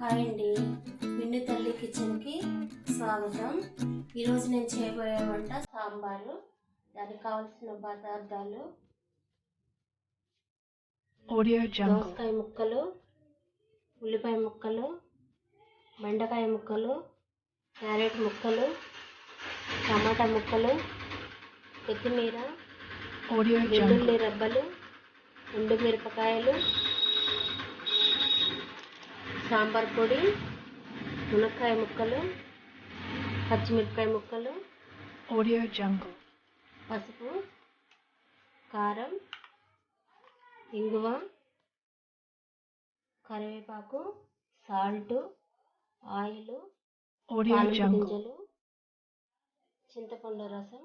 Hi అండి, విన్ను తల్లి కిచెన్కి స్వాగతం. ఈరోజు నేను చేయబోయే వంట సాంబారు. దానికి కావాల్సిన పదార్థాలు: దోసకాయ ముక్కలు, ఉల్లిపాయ ముక్కలు, బెండకాయ ముక్కలు, క్యారెట్ ముక్కలు, టమాటా ముక్కలు, కొత్తిమీర, వెల్లుల్లి రెబ్బలు, ఎండుమిరపకాయలు, సాంబార్ పొడి, మునక్కాయ ముక్కలు, పచ్చిమిరపకాయ ముక్కలు, పసుపు, కారం, ఇంగువ, కరివేపాకు, సాల్ట్, ఆయిల్, గింజలు, చింతపండు రసం,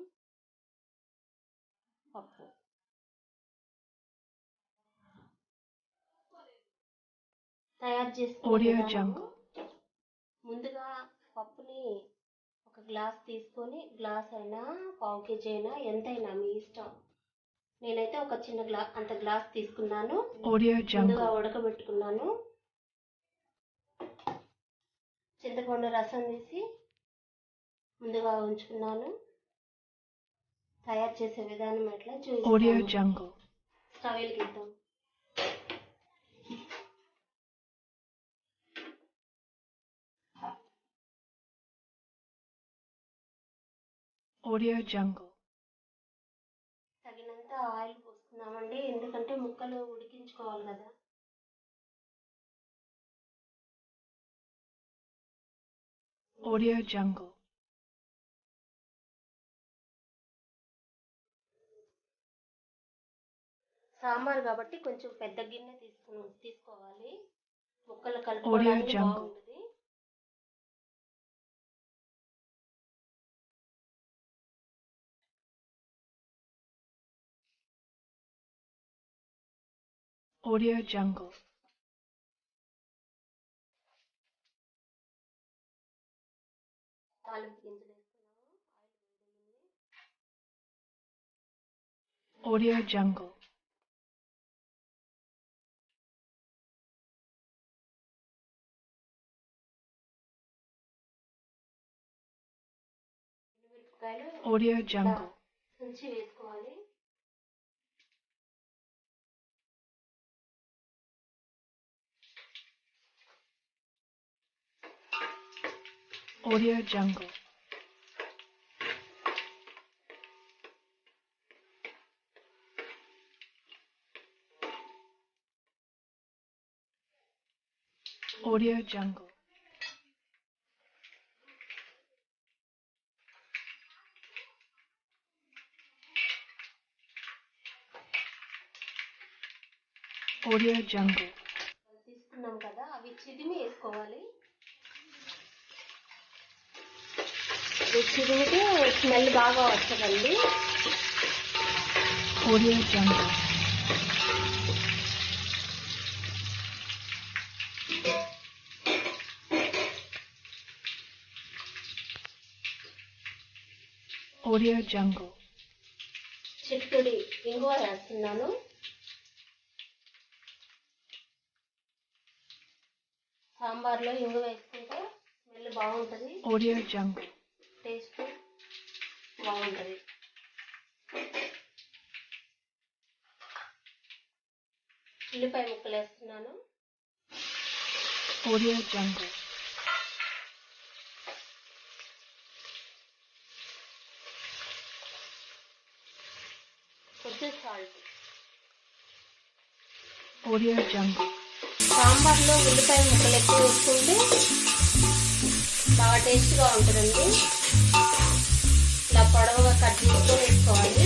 పప్పు. తయారు చేసుకునే ముందుగా పప్పుని ఒక గ్లాస్ తీసుకొని, గ్లాస్ అయినా పావు కేజీ అయినా ఎంతైనా మీ ఇష్టం. నేనైతే ఒక చిన్న గ్లాస్ తీసుకున్నాను. ముందుగా ఉడకబెట్టుకున్నాను. చింతపండు రసం తీసి ముందుగా ఉంచుకున్నాను. తయారు చేసే విధానం ఎట్లా చూస్తాను. స్టవ్ వెలిగిద్దాం. తగినంత ఆయిల్ పోసుకున్నామండి, ఎందుకంటే ముక్కలు ఉడికించుకోవాలి కదా. సాంబార్ కాబట్టి కొంచెం పెద్ద గిన్నె తీసుకోవాలి. ముక్కలు కలుపుకోవడానికి బాగుంటుంది. తాలింపు గింజలు వేసుకున్నాము. మిరపకాయలు తుంచి వేసుకోవాలి. తీసుకున్నాం కదా, అవి చిదిమి వేసుకోవాలి. చిదిమితే స్మెల్ బాగా వస్తుందండి. చిట్టుడి ఇంగువ వేస్తున్నాను. సాంబార్లో ఇంగువ వేసుకుంటే స్మెల్ బాగుంటుంది, టేస్ట్ బాగుంటుంది. ఉల్లిపాయ ముక్కలు వేస్తున్నాను. కొంచెం సాల్ట్. సాంబార్లో ఉల్లిపాయ ముక్కలు ఎక్కువ వేసుకుంటే బాగా టేస్ట్గా ఉంటుందండి. ఇలా పొడవుగా కట్ చేసుకొని వేసుకోవాలి.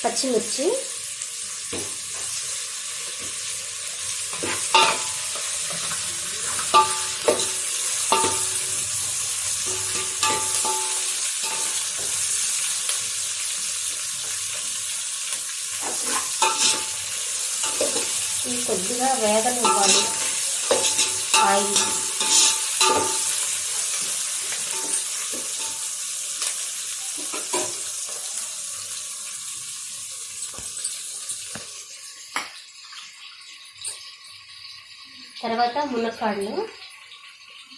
పచ్చిమిర్చి, కొద్దిగా వేగనివ్వాలి. ఆయిల్ తర్వాత మునక్కాడలు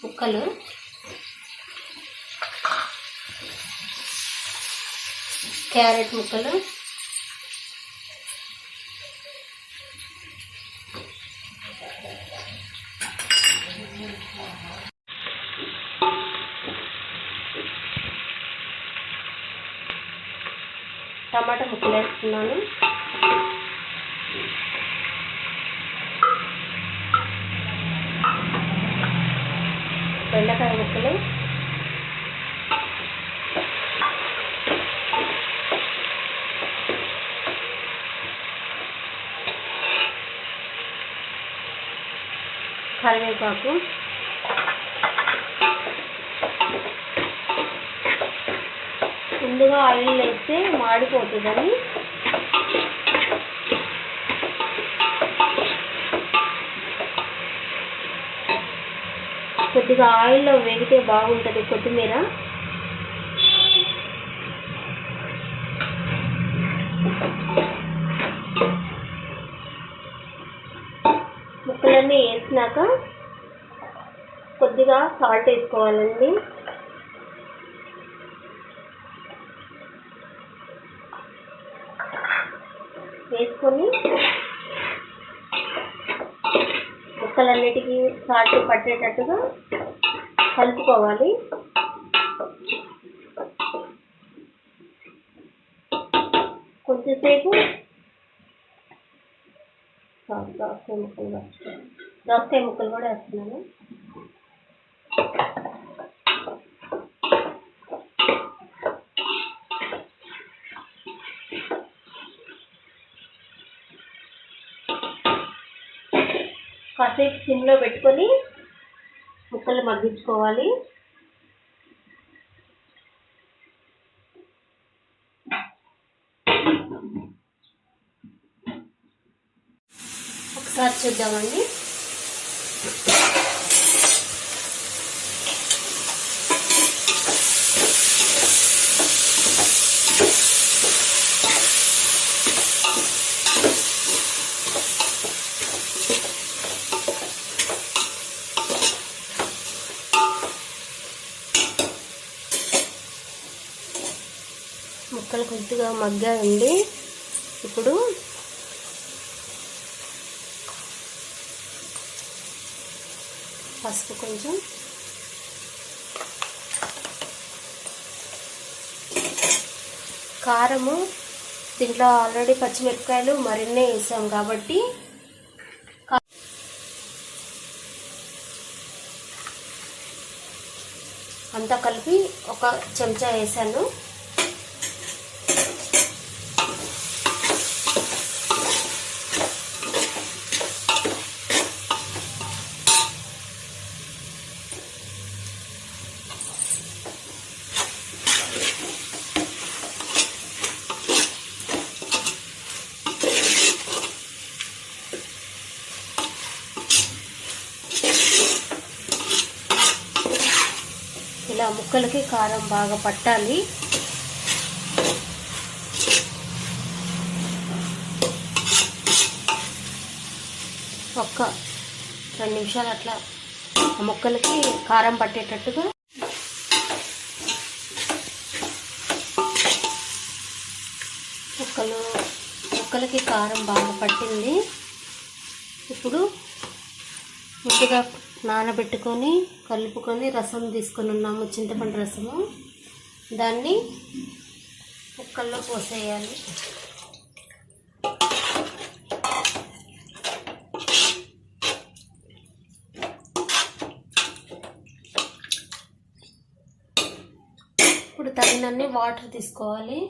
ముక్కలు, క్యారెట్ ముక్కలు, టమాటా ముక్కలు వేస్తున్నాను. బెండకాయ ముక్కలు, కరివేపాకు, ముందుగా ఆయిల్ వేస్తే మాడిపోతుందని కొద్దిగా ఆయిల్లో వేగితే బాగుంటుంది. కొత్తిమీర, ముక్కలన్నీ వేసినాక కొద్దిగా సాల్ట్ వేసుకోవాలండి. వేసుకొని ముక్కలన్నిటికీ సాల్ట్ పట్టేటట్టుగా కలుపుకోవాలి. కొంచెంసేపు దోసకాయ ముక్కలు కూడా వేస్తున్నాను. కాసేపు సిమ్లో పెట్టుకొని ముక్కలు మగ్గించుకోవాలి. ఒకసారి చూద్దామండి. ముక్కలు కొద్దిగా మగ్గాయండి. ఇప్పుడు పసుపు కొంచెం, కారము దీంట్లో ఆల్రెడీ పచ్చిమిరపకాయలు మరిన్నే వేసాం కాబట్టి అంతా కలిపి ఒక చెంచా వేసాను. ఇలా ముక్కలకి కారం బాగా పట్టాలి. ఒక్క 2 నిమిషాలు అట్లా ముక్కలకి కారం పట్టేటట్టుగా ముక్కలకి కారం బాగా పట్టింది. ఇప్పుడు ముందుగా నానబెట్టుకొని కలుపుకొని రసం తీసుకొని ఉన్నాము, చింతపండు రసము. దాన్ని ముక్కల్లో పోసేయాలి. ఇప్పుడు తగినన్ని వాటర్ తీసుకోవాలి.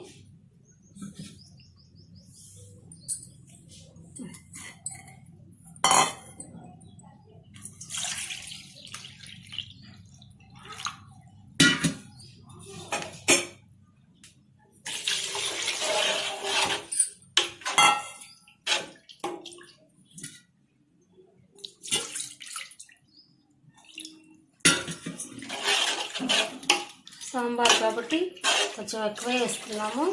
సాంబార్ కాబట్టి కొంచెం ఎక్కువే వేస్తున్నాము.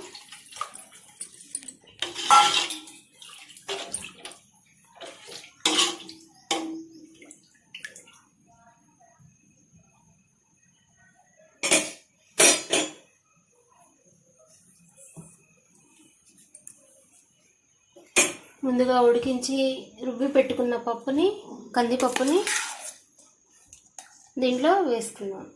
ముందుగా ఉడికించి రుబ్బి పెట్టుకున్న పప్పుని, కందిపప్పుని దీంట్లో వేసుకుందాం.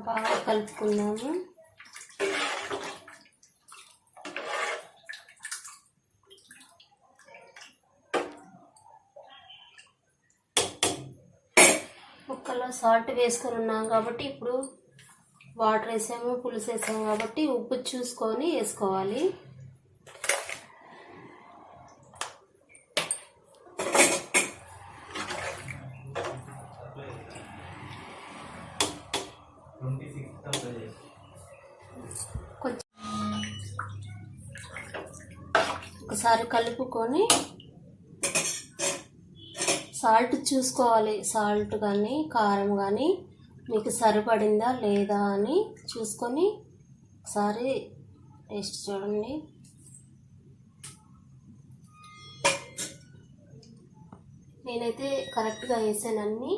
బాగా కలుపుకుందాము. ముక్కల్లో సాల్ట్ వేసుకొని ఉన్నాం కాబట్టి ఇప్పుడు వాటర్ వేసాము, పులుసు వేసాము కాబట్టి ఉప్పు చూసుకొని వేసుకోవాలి. ఒకసారి కలుపుకొని సాల్ట్ చూసుకోవాలి. సాల్ట్ కానీ కారం కానీ మీకు సరిపడిందా లేదా అని చూసుకొని ఒకసారి టేస్ట్ చూడండి. నేనైతే కరెక్ట్గా వేసాను అన్నీ.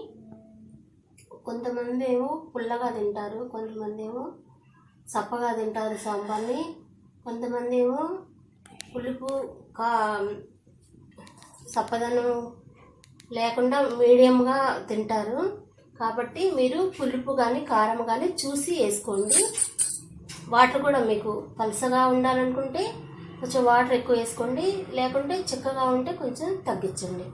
కొంతమంది ఏమో పుల్లగా తింటారు, కొంతమంది ఏమో చప్పగా తింటారు సాంబార్ని, కొంతమంది ఏమో పులుపు చప్పదనం లేకుండా మీడియంగా తింటారు. కాబట్టి మీరు పులుపు కానీ కారం కానీ చూసి వేసుకోండి. వాటర్ కూడా మీకు పలసగా ఉండాలనుకుంటే కొంచెం వాటర్ ఎక్కువ వేసుకోండి, లేకుంటే చిక్కగా ఉంటే కొంచెం తగ్గించండి.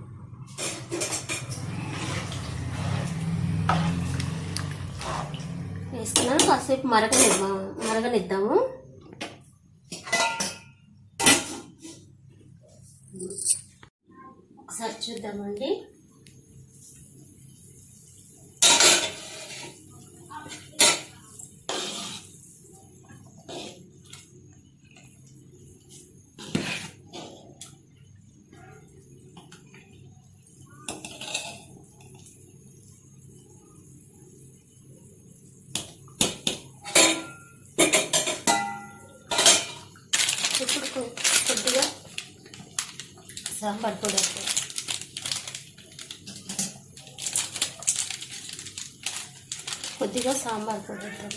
వేసుకున్నాను. కాసేపు మరగనిద్దాము. ఒకసారి చూద్దామండి. ఇప్పుడు కొద్దిగా సాంబార్ పొడి వేస్తాం. కొద్దిగా సాంబార్ పొడి వేస్తాం.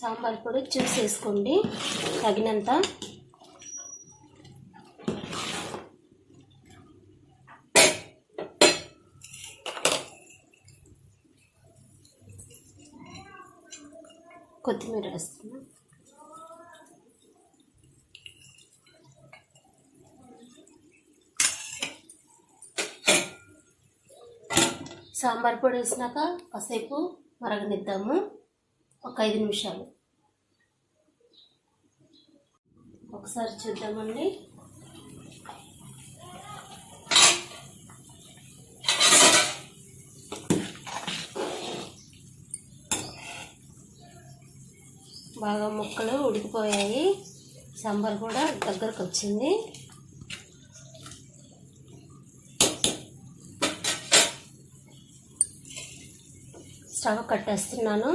సాంబార్ పొడి చూసేసుకోండి తగినంత. కొత్తిమీర వేస్తున్నా. సాంబార్ పొడి వేసినాక కాసేపు మరగనిద్దాము, ఒక 5 నిమిషాలు. ఒకసారి చూద్దామండి. బాగా ముక్కలు ఉడికిపోయాయి, సాంబార్ కూడా దగ్గరకు వచ్చింది. స్టవ్ కట్టేస్తున్నాను.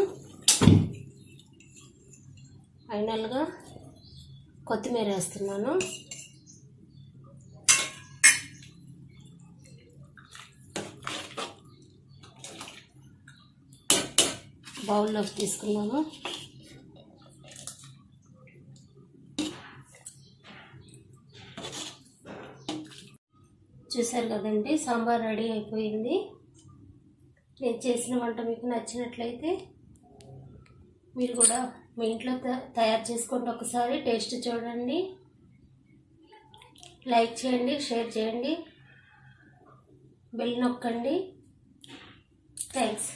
ఫైనల్గా కొత్తిమీర వేస్తున్నాను. బౌల్లోకి తీసుకున్నాము. చూసారు కదండి, సాంబార్ రెడీ అయిపోయింది. నేను చేసిన వంట మీకు నచ్చినట్లయితే మీరు కూడా మీ ఇంట్లో తయారు చేసుకోండి. ఒకసారి టేస్ట్ చూడండి, లైక్ చేయండి, షేర్ చేయండి, బెల్ నొక్కండి. థ్యాంక్స్.